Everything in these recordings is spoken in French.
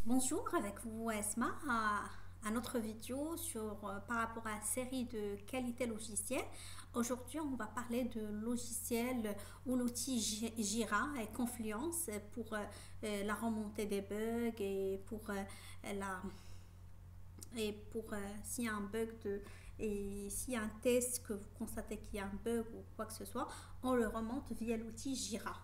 Bonjour, avec vous Esma à notre vidéo par rapport à la série de qualité logicielle. Aujourd'hui, on va parler de logiciel ou l'outil Jira et Confluence pour la remontée des bugs et la s'il y a un et s'il y a un test que vous constatez qu'il y a un bug ou quoi que ce soit, on le remonte via l'outil Jira.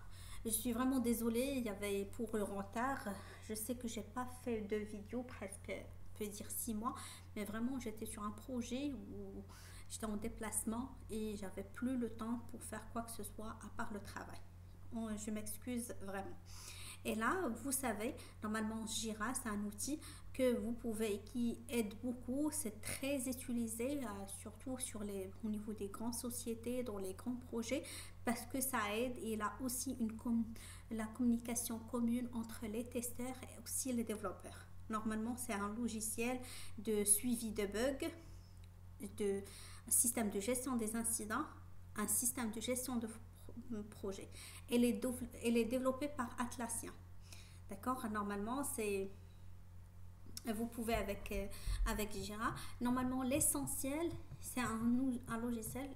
Je suis vraiment désolée, il y avait pour le retard. Je sais que j'ai pas fait de vidéo presque, on peut dire 6 mois, mais vraiment j'étais sur un projet où j'étais en déplacement et j'avais plus le temps pour faire quoi que ce soit à part le travail. Je m'excuse vraiment. Et là, vous savez, normalement, Jira, c'est un outil que vous pouvez, qui aide beaucoup. C'est très utilisé, surtout au niveau des grandes sociétés, dans les grands projets, parce que ça aide. Et il a aussi la communication commune entre les testeurs et aussi les développeurs. Normalement, c'est un logiciel de suivi de bugs, un système de gestion des incidents, un système de gestion de projet. Elle est développée par Atlassian. D'accord. Normalement, c'est vous pouvez avec Jira. Normalement, l'essentiel, c'est un logiciel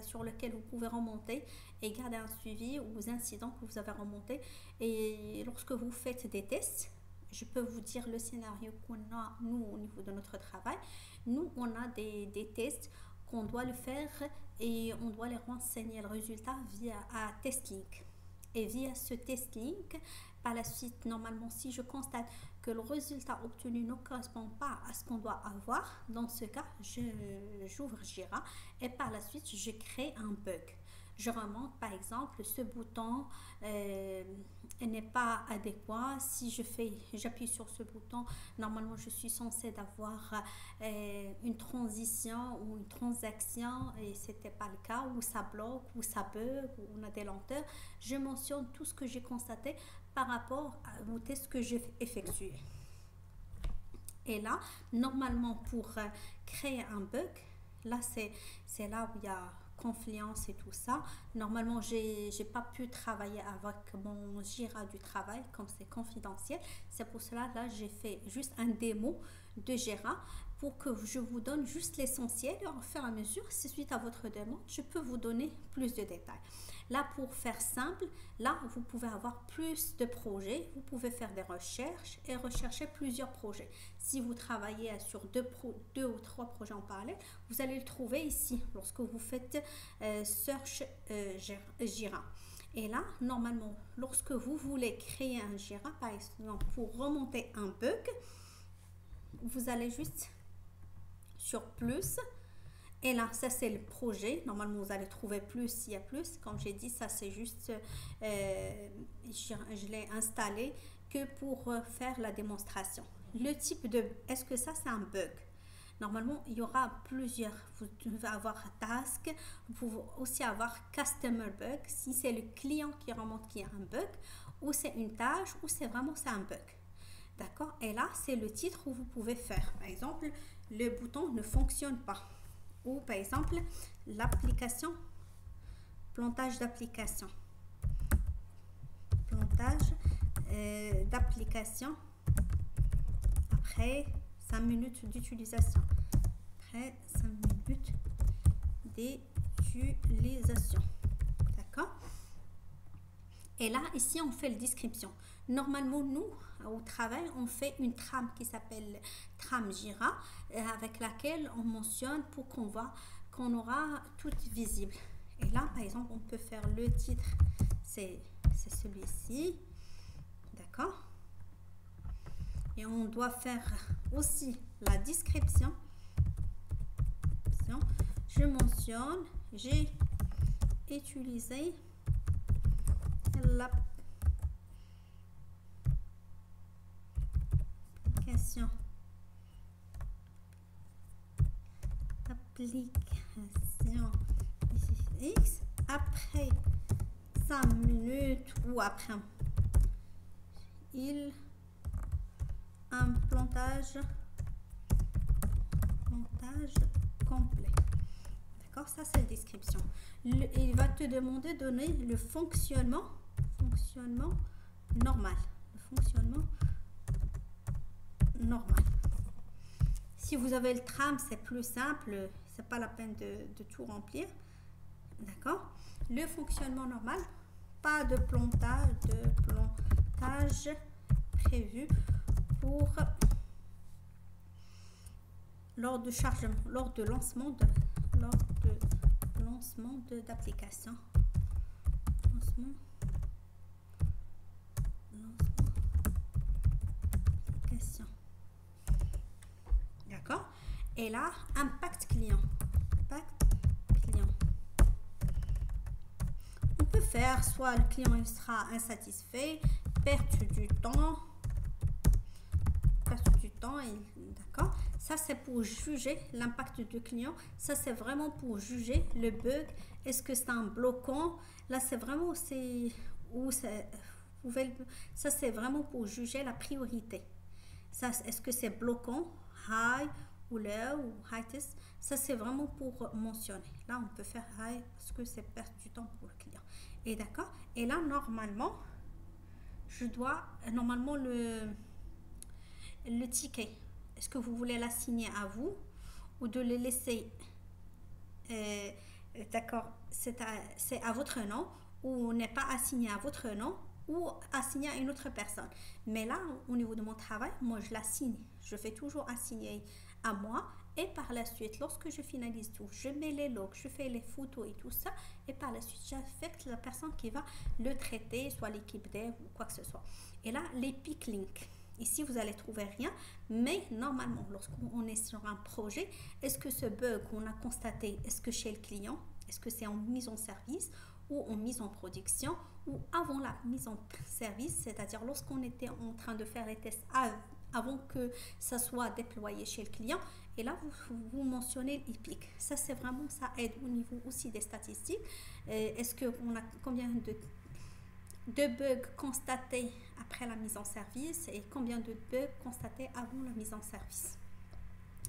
sur lequel vous pouvez remonter et garder un suivi aux incidents que vous avez remontés. Et lorsque vous faites des tests, je peux vous dire le scénario qu'on a, nous, au niveau de notre travail. Nous, on a des tests qu'on doit le faire et on doit les renseigner le résultat via TestLink. Et via ce TestLink, par la suite, normalement, si je constate que le résultat obtenu ne correspond pas à ce qu'on doit avoir, dans ce cas, j'ouvre Jira et par la suite, je crée un bug. Je remonte par exemple ce bouton n'est pas adéquat. Si j'appuie sur ce bouton, normalement je suis censée d'avoir une transition ou une transaction et c'était pas le cas, ou ça bloque, ou ça bug, ou on a des lenteurs. Je mentionne tout ce que j'ai constaté par rapport au test que j'ai effectué. Et là, normalement pour créer un bug, là c'est là où il y a Confluence et tout ça. Normalement, j'ai pas pu travailler avec mon Jira du travail comme c'est confidentiel. C'est pour cela là j'ai fait juste un démo de Jira pour que je vous donne juste l'essentiel et au fur et à mesure, si suite à votre demande, je peux vous donner plus de détails. Là, pour faire simple, là vous pouvez avoir plus de projets, vous pouvez faire des recherches et rechercher plusieurs projets. Si vous travaillez sur deux ou trois projets en parallèle, vous allez le trouver ici lorsque vous faites search Jira. Et là, normalement, lorsque vous voulez créer un Jira, par exemple, pour remonter un bug, vous allez juste sur plus. Et là, ça c'est le projet. Normalement, vous allez trouver plus s'il y a plus. Comme j'ai dit, ça c'est juste, je l'ai installé que pour faire la démonstration. Le type de, est-ce que ça c'est un bug? Normalement, il y aura plusieurs. Vous devez avoir task. Vous pouvez aussi avoir customer bug. Si c'est le client qui remonte qu'il y a un bug, ou c'est une tâche, ou c'est un bug. D'accord? Et là, c'est le titre où vous pouvez faire. Par exemple, le bouton ne fonctionne pas. Ou par exemple, l'application, plantage d'application. Plantage d'application après 5 minutes d'utilisation. Après 5 minutes d'utilisation. D'accord? Et là, ici, on fait la description. Normalement, nous, au travail, on fait une trame qui s'appelle trame Jira, avec laquelle on mentionne pour qu'on voit qu'on aura tout visible. Et là, par exemple, on peut faire le titre, c'est celui-ci. D'accord? Et on doit faire aussi la description. Je mentionne, j'ai utilisé l'application X après 5 minutes ou après un plantage complet. D'accord, ça c'est la description. Il va te demander de donner le fonctionnement normal. Le fonctionnement normal. Si vous avez le tram, c'est plus simple, c'est pas la peine de tout remplir. D'accord? Le fonctionnement normal, pas de plantage prévu pour lors de chargement, lors de lancement d'application. Lancement d'application. D'accord? Et là, impact client. Impact client. On peut faire soit le client il sera insatisfait, perte du temps, d'accord. Ça c'est pour juger l'impact du client. Ça c'est vraiment pour juger le bug. Est-ce que c'est un bloquant? Là c'est vraiment ça c'est vraiment pour juger la priorité. Ça est-ce que c'est bloquant, high ou low ou highest? Ça c'est vraiment pour mentionner. Là on peut faire high parce que c'est perte du temps pour le client. Et d'accord. Et là normalement je dois normalement le ticket. Est-ce que vous voulez l'assigner à vous ou de le laisser d'accord, c'est à votre nom ou n'est pas assigné à votre nom ou assigné à une autre personne. Mais là, au niveau de mon travail, moi je l'assigne. Je fais toujours assigner à moi et par la suite, lorsque je finalise tout, je mets les logs, je fais les photos et tout ça et par la suite, j'affecte la personne qui va le traiter, soit l'équipe dev ou quoi que ce soit. Et là, les pick links. Ici, vous allez trouver rien, mais normalement, lorsqu'on est sur un projet, est-ce que ce bug qu'on a constaté, est-ce que chez le client, est-ce que c'est en mise en service ou en mise en production ou avant la mise en service, c'est-à-dire lorsqu'on était en train de faire les tests avant que ça soit déployé chez le client. Et là, vous mentionnez l'EPIC. Ça, c'est vraiment, ça aide au niveau aussi des statistiques. Est-ce qu'on a combien de bugs constatés après la mise en service et combien de bugs constatés avant la mise en service.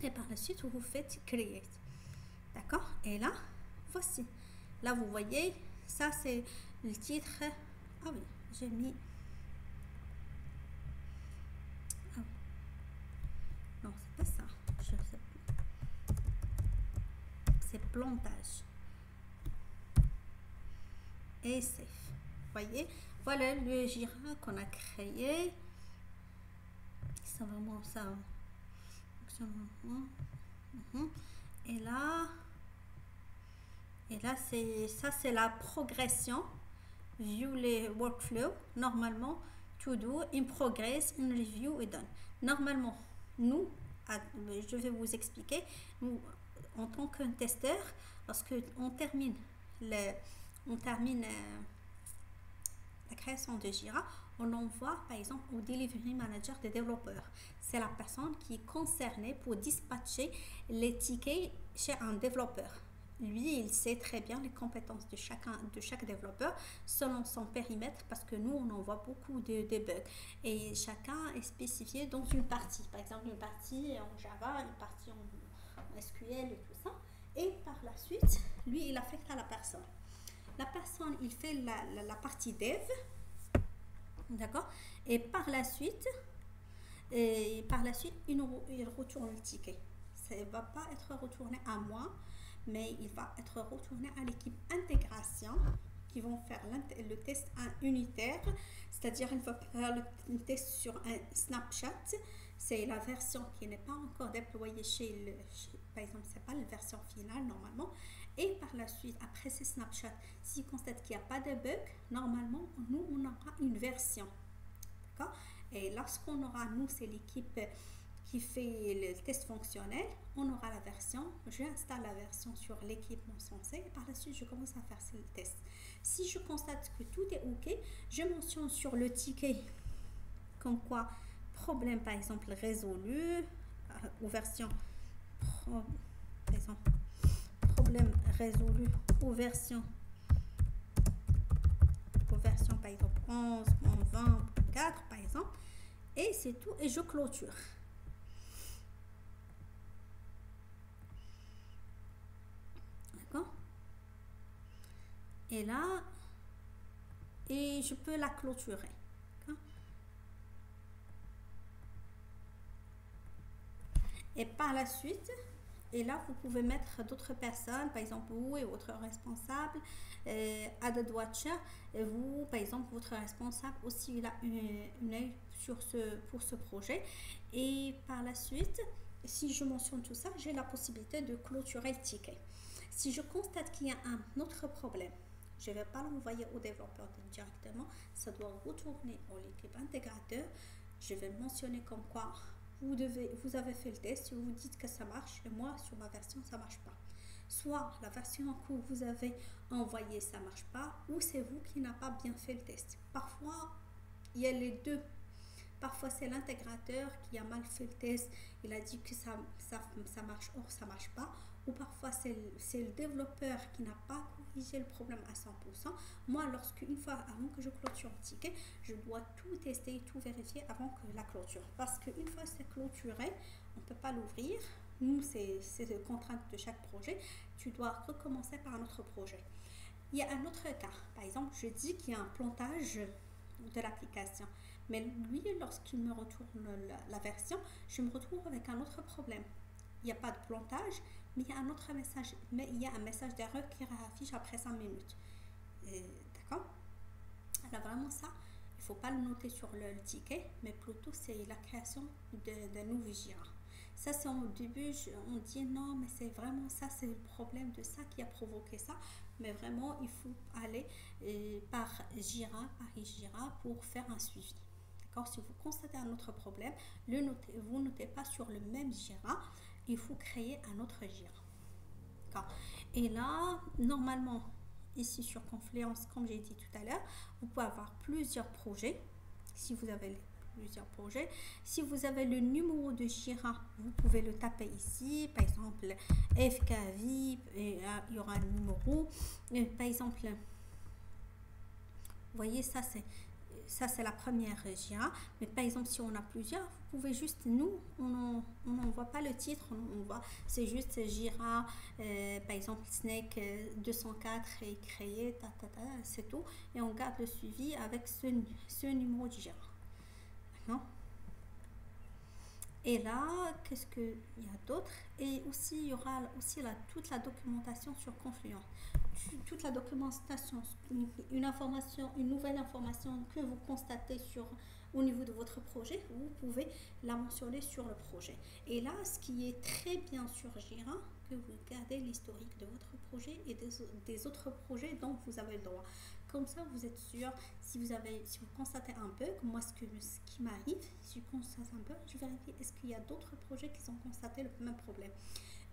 Et par la suite, vous faites create. D'accord? Et là, voici. Là, vous voyez, ça c'est le titre. Ah oui, j'ai mis... Ah. Non, c'est pas ça. Je sais plus. C'est plantage. Et safe. Voyez, voilà le Jira qu'on a créé. C'est vraiment ça. Et là c'est la progression. View les workflows. Normalement, to do, in progress, in review et done. Normalement, nous, je vais vous expliquer, nous, en tant que testeur, lorsque on termine la création de Jira, on envoie par exemple au delivery manager des développeurs. C'est la personne qui est concernée pour dispatcher les tickets chez un développeur. Lui, il sait très bien les compétences de chaque développeur selon son périmètre parce que nous, on envoie beaucoup de bugs. Et chacun est spécifié dans une partie. Par exemple, une partie en Java, une partie en SQL et tout ça. Et par la suite, lui, il affecte à la personne. La personne, il fait la partie dev, d'accord, et par la suite, il retourne le ticket. Ça ne va pas être retourné à moi, mais il va être retourné à l'équipe intégration qui vont faire le test unitaire, c'est-à-dire il va faire le test sur un Snapchat. C'est la version qui n'est pas encore déployée par exemple, c'est pas la version finale normalement. Et par la suite, après ces Snapchat, s'il constate qu'il n'y a pas de bug, normalement, nous, on aura une version. D'accord? Et lorsqu'on aura, nous, c'est l'équipe qui fait le test fonctionnel, on aura la version, j'installe la version sur l'équipement censé et par la suite, je commence à faire le test. Si je constate que tout est OK, je mentionne sur le ticket comme quoi problème, par exemple, résolu, ou version, par exemple, problème résolu ou version par exemple 11, 20, 4 par exemple, et c'est tout, et je clôture. D'accord? Et là, et je peux la clôturer. Et par la suite, et là, vous pouvez mettre d'autres personnes, par exemple vous et votre responsable, added watcher, et vous, par exemple, votre responsable aussi, il a une œil sur pour ce projet. Et par la suite, si je mentionne tout ça, j'ai la possibilité de clôturer le ticket. Si je constate qu'il y a un autre problème, je ne vais pas l'envoyer au développeur directement, ça doit retourner à l'équipe intégrateur. Je vais mentionner comme quoi vous avez fait le test, vous dites que ça marche, et moi sur ma version ça marche pas. Soit la version que vous avez envoyée ça marche pas, ou c'est vous qui n'avez pas bien fait le test. Parfois il y a les deux. Parfois c'est l'intégrateur qui a mal fait le test, il a dit que ça marche, or ça marche pas. Ou parfois c'est le développeur qui n'a pas corrigé le problème à 100%. Moi, une fois avant que je clôture le ticket, je dois tout tester, tout vérifier avant que la clôture. Parce qu'une fois c'est clôturé, on ne peut pas l'ouvrir. Nous, c'est une contrainte de chaque projet. Tu dois recommencer par un autre projet. Il y a un autre cas. Par exemple, je dis qu'il y a un plantage de l'application. Mais lui, lorsqu'il me retourne la version, je me retrouve avec un autre problème. Il n'y a pas de plantage, mais il y a un autre message, mais il y a un message d'erreur qui réaffiche après 5 minutes. D'accord? Alors vraiment ça, il ne faut pas le noter sur le ticket, mais plutôt c'est la création d'un nouveau Jira. Ça c'est au début, on dit non, mais c'est vraiment ça, c'est le problème de ça qui a provoqué ça. Mais vraiment, il faut aller par Jira pour faire un suivi. D'accord? Si vous constatez un autre problème, vous ne notez pas sur le même Jira. Il faut créer un autre Jira. D'accord? Et là, normalement, ici sur Confluence, comme j'ai dit tout à l'heure, vous pouvez avoir plusieurs projets. Si vous avez plusieurs projets, si vous avez le numéro de Jira, vous pouvez le taper ici. Par exemple, FKV, et il y aura un numéro. Et par exemple, vous voyez, ça c'est la première Jira. Mais par exemple, si on a plusieurs, vous pouvez juste, nous, on n'envoie pas le titre, on voit, c'est juste Jira, par exemple, Snake 204 est créé, c'est tout. Et on garde le suivi avec ce numéro de Jira. Non? Et là, qu'est-ce qu'il y a d'autre? Et aussi, il y aura aussi toute la documentation sur Confluence. Toute la documentation, une nouvelle information que vous constatez au niveau de votre projet, vous pouvez la mentionner sur le projet. Et là, ce qui est très bien sur Jira, que vous gardez l'historique de votre projet et des autres projets dont vous avez le droit. Comme ça, vous êtes sûr, si vous constatez un bug, moi ce qui m'arrive, si je constate un bug, je vérifie est-ce qu'il y a d'autres projets qui ont constaté le même problème.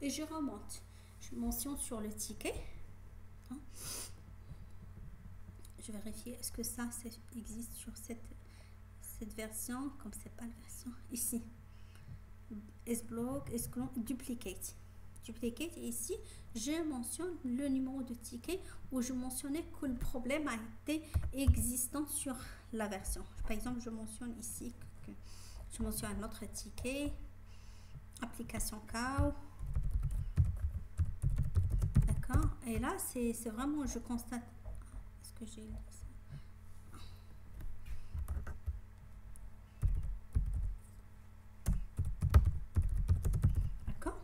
Et je remonte. Je mentionne sur le ticket. Je vérifie est-ce que ça existe sur cette version, comme c'est pas la version ici. S-block, S-clone, duplicate. Duplicate, et ici, je mentionne le numéro de ticket où je mentionnais que le problème a été existant sur la version. Par exemple, je mentionne ici que je mentionne un autre ticket, application cow. D'accord? Et là, c'est vraiment, je constate. Est-ce que j'ai ça? D'accord?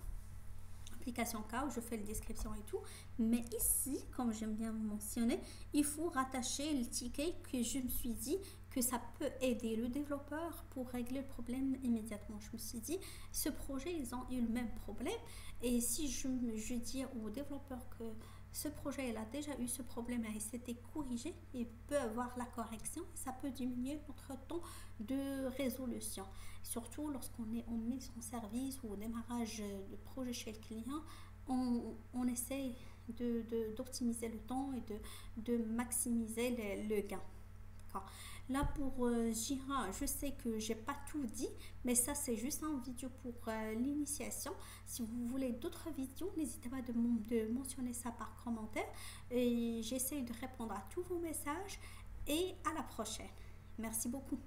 Application cow, je fais la description et tout. Mais ici, comme j'aime bien mentionner, il faut rattacher le ticket que je me suis dit que ça peut aider le développeur pour régler le problème immédiatement. Je me suis dit, ce projet, ils ont eu le même problème. Et si je dis au développeur que ce projet, il a déjà eu ce problème et c'était corrigé, il peut avoir la correction, ça peut diminuer notre temps de résolution. Surtout lorsqu'on est en mise en service ou au démarrage de projet chez le client, on essaie d'optimiser le temps et de maximiser le gain. Là pour Jira, je sais que j'ai pas tout dit, mais ça c'est juste une vidéo pour l'initiation. Si vous voulez d'autres vidéos, n'hésitez pas de mentionner ça par commentaire et j'essaie de répondre à tous vos messages et à la prochaine. Merci beaucoup.